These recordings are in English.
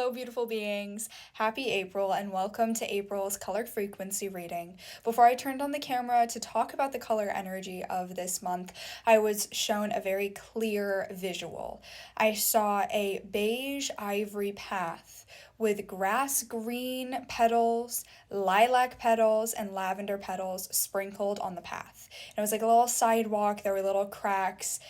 Hello, beautiful beings. Happy April, and welcome to April's color frequency reading. Before I turned on the camera to talk about the color energy of this month, I was shown a very clear visual. I saw a beige ivory path with grass green petals, lilac petals, and lavender petals sprinkled on the path. And it was like a little sidewalk. There were little cracks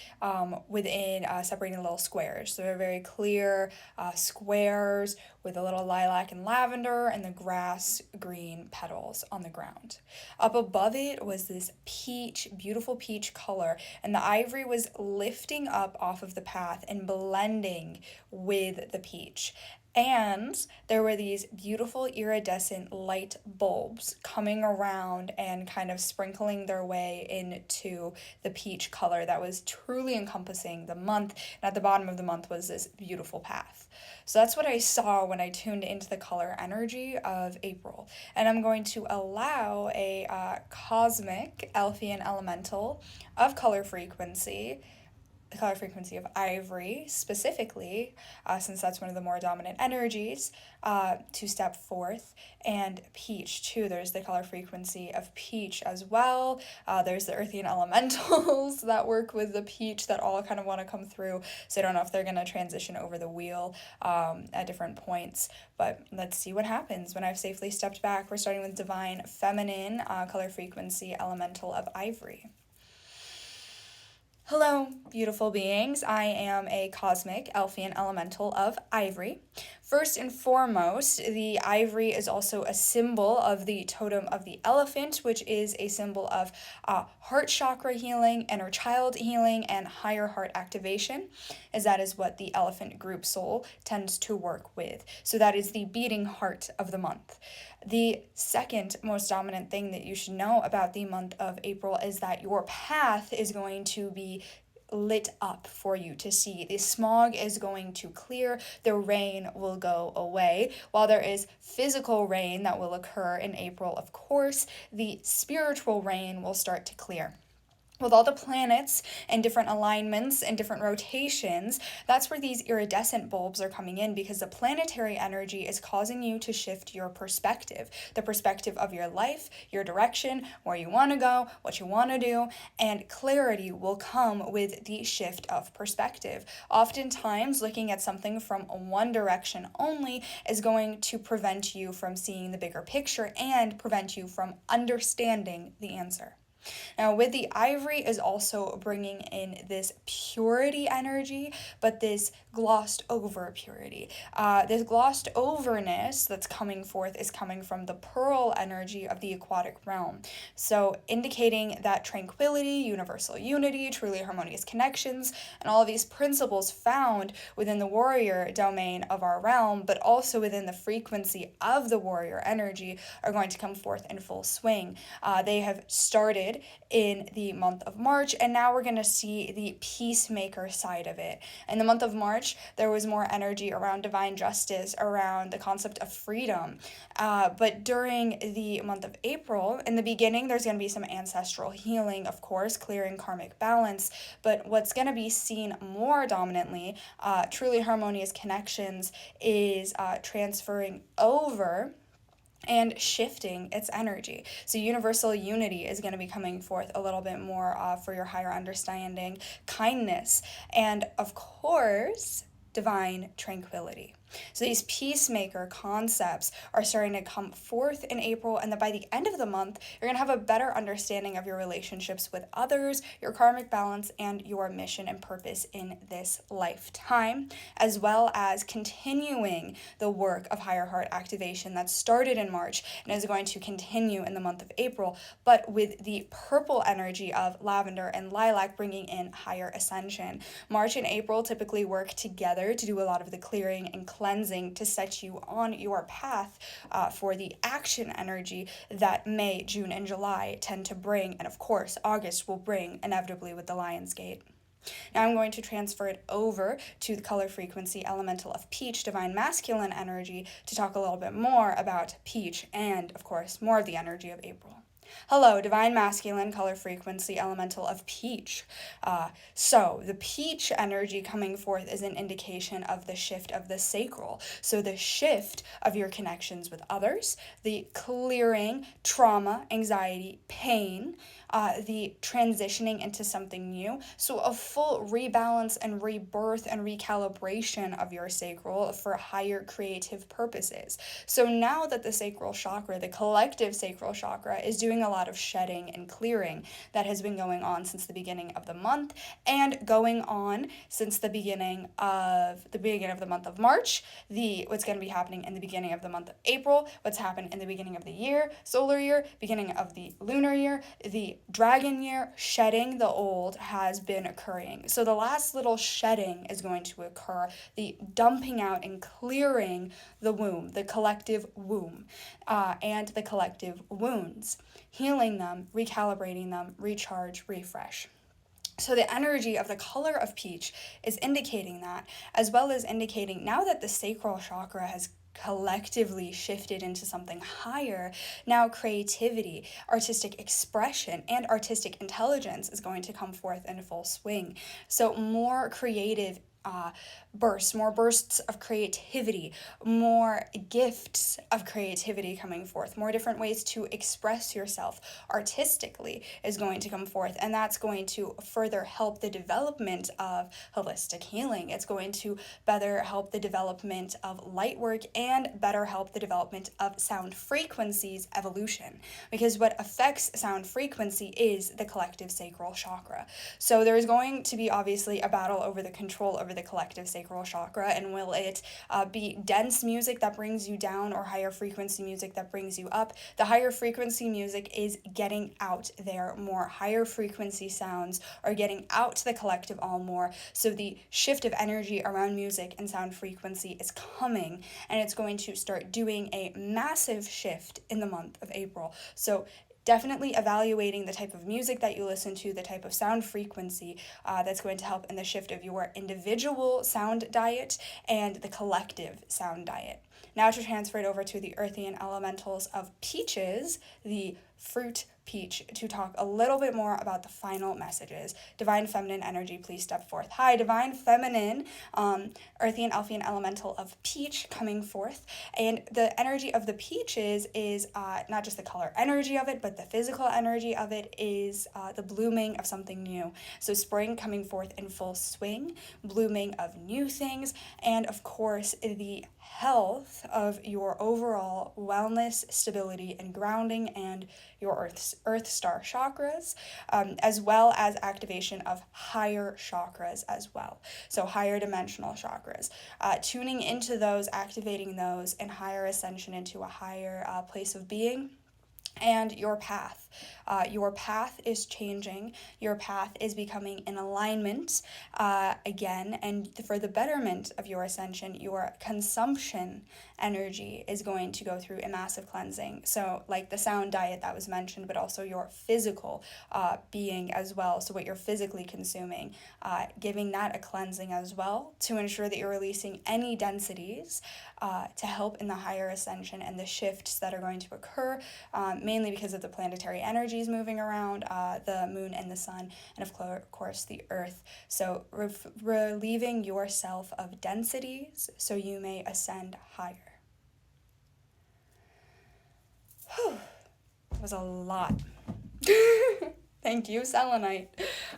within separating little squares. So they were very clear squares with a little lilac and lavender and the grass green petals on the ground. Up above it was this peach, beautiful peach color, and the ivory was lifting up off of the path and blending with the peach. And there were these beautiful iridescent light bulbs coming around and kind of sprinkling their way into the peach color that was truly encompassing the month. And at the bottom of the month was this beautiful path. So that's what I saw when I tuned into the color energy of April. And I'm going to allow a cosmic Elfian elemental of color frequency, the color frequency of ivory specifically, since that's one of the more dominant energies, to step forth, and peach too. There's the color frequency of peach as well. There's the earthian elementals that work with the peach that all kind of want to come through. So I don't know if they're going to transition over the wheel at different points, but let's see what happens when I've safely stepped back. We're starting with divine feminine color frequency elemental of ivory. Hello, beautiful beings. I am a cosmic Elfian elemental of ivory. First and foremost, the ivory is also a symbol of the totem of the elephant, which is a symbol of heart chakra healing, inner child healing, and higher heart activation, as that is what the elephant group soul tends to work with. So that is the beating heart of the month. The second most dominant thing that you should know about the month of April is that your path is going to be lit up for you to see. The smog is going to clear, the rain will go away. While there is physical rain that will occur in April, of course, the spiritual rain will start to clear. With all the planets and different alignments and different rotations, that's where these iridescent bulbs are coming in, because the planetary energy is causing you to shift your perspective, the perspective of your life, your direction, where you want to go, what you want to do, and clarity will come with the shift of perspective. Oftentimes, looking at something from one direction only is going to prevent you from seeing the bigger picture and prevent you from understanding the answer. Now, with the ivory is also bringing in this purity energy, but this glossed over purity. This glossed overness that's coming forth is coming from the pearl energy of the aquatic realm. So indicating that tranquility, universal unity, truly harmonious connections, and all of these principles found within the warrior domain of our realm, but also within the frequency of the warrior energy, are going to come forth in full swing. They have started in the month of March, and now we're going to see the peacemaker side of it. In the month of March, there was more energy around divine justice, around the concept of freedom. But during the month of April, in the beginning, there's going to be some ancestral healing, of course, clearing karmic balance. But what's going to be seen more dominantly, truly harmonious connections, is transferring over and shifting its energy. So universal unity is going to be coming forth a little bit more for your higher understanding, kindness, and of course, divine tranquility. So these peacemaker concepts are starting to come forth in April, and that by the end of the month, you're going to have a better understanding of your relationships with others, your karmic balance, and your mission and purpose in this lifetime, as well as continuing the work of higher heart activation that started in March and is going to continue in the month of April, but with the purple energy of lavender and lilac bringing in higher ascension. March and April typically work together to do a lot of the clearing and cleansing to set you on your path for the action energy that May, June, and July tend to bring, and of course August will bring inevitably with the Lion's Gate. Now I'm going to transfer it over to the color frequency elemental of peach, divine masculine energy, to talk a little bit more about peach and, of course, more of the energy of April. Hello, divine masculine color frequency elemental of peach. So the peach energy coming forth is an indication of the shift of the sacral. So the shift of your connections with others, the clearing trauma, anxiety, pain, the transitioning into something new. So a full rebalance and rebirth and recalibration of your sacral for higher creative purposes. So now that the sacral chakra, the collective sacral chakra, is doing a lot of shedding and clearing that has been going on since the beginning of the month and going on since the beginning of the month of March, what's going to be happening in the beginning of the month of April, what's happened in the beginning of the year, solar year, beginning of the lunar year, the dragon year, shedding the old has been occurring. So the last little shedding is going to occur, the dumping out and clearing the womb, the collective womb, and the collective wounds, healing them, recalibrating them, recharge, refresh. So the energy of the color of peach is indicating that, as well as indicating now that the sacral chakra has collectively shifted into something higher, now creativity, artistic expression, and artistic intelligence is going to come forth in full swing. So more creative bursts, more bursts of creativity, more gifts of creativity coming forth, more different ways to express yourself artistically is going to come forth, and that's going to further help the development of holistic healing. It's going to better help the development of light work and better help the development of sound frequencies evolution, because what affects sound frequency is the collective sacral chakra. So there's going to be obviously a battle over the control over the collective sacral chakra, and will it be dense music that brings you down or higher frequency music that brings you up? The higher frequency music is getting out there more. Higher frequency sounds are getting out to the collective all more. So the shift of energy around music and sound frequency is coming, and it's going to start doing a massive shift in the month of April. So definitely evaluating the type of music that you listen to, the type of sound frequency that's going to help in the shift of your individual sound diet and the collective sound diet. Now to transfer it over to the Earthian elementals of peaches, the fruit peach, to talk a little bit more about the final messages. Divine feminine energy, please step forth. Hi, divine feminine, Earthian Elfian elemental of peach coming forth. And the energy of the peaches is not just the color energy of it, but the physical energy of it is the blooming of something new. So spring coming forth in full swing, blooming of new things, and of course the health of your overall wellness, stability, and grounding, and your earth star chakras, as well as activation of higher chakras as well. So higher dimensional chakras, tuning into those, activating those, and higher ascension into a higher place of being. And your path. Your path is changing. Your path is becoming in alignment again. And for the betterment of your ascension, your consumption energy is going to go through a massive cleansing. So like the sound diet that was mentioned, but also your physical being as well. So what you're physically consuming, giving that a cleansing as well to ensure that you're releasing any densities to help in the higher ascension and the shifts that are going to occur, mainly because of the planetary energies moving around, the moon and the sun, and of course the earth. So relieving yourself of densities so you may ascend higher. Whew. That was a lot. Thank you, Selenite.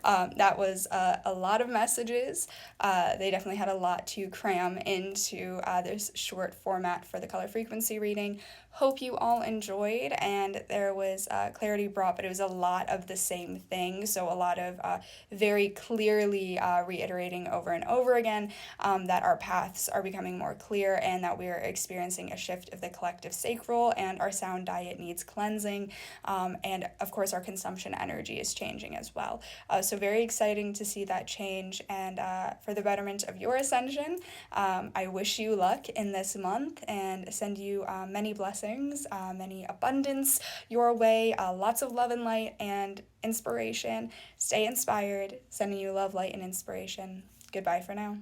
That was a lot of messages. They definitely had a lot to cram into this short format for the color frequency reading. Hope you all enjoyed, and there was clarity brought, but it was a lot of the same thing. So a lot of very clearly reiterating over and over again that our paths are becoming more clear, and that we are experiencing a shift of the collective sacral, and our sound diet needs cleansing, and of course our consumption energy is changing as well. So very exciting to see that change, and for the betterment of your ascension, I wish you luck in this month and send you many blessings, many abundance your way, lots of love and light and inspiration. Stay inspired. Sending you love, light, and inspiration. Goodbye for now.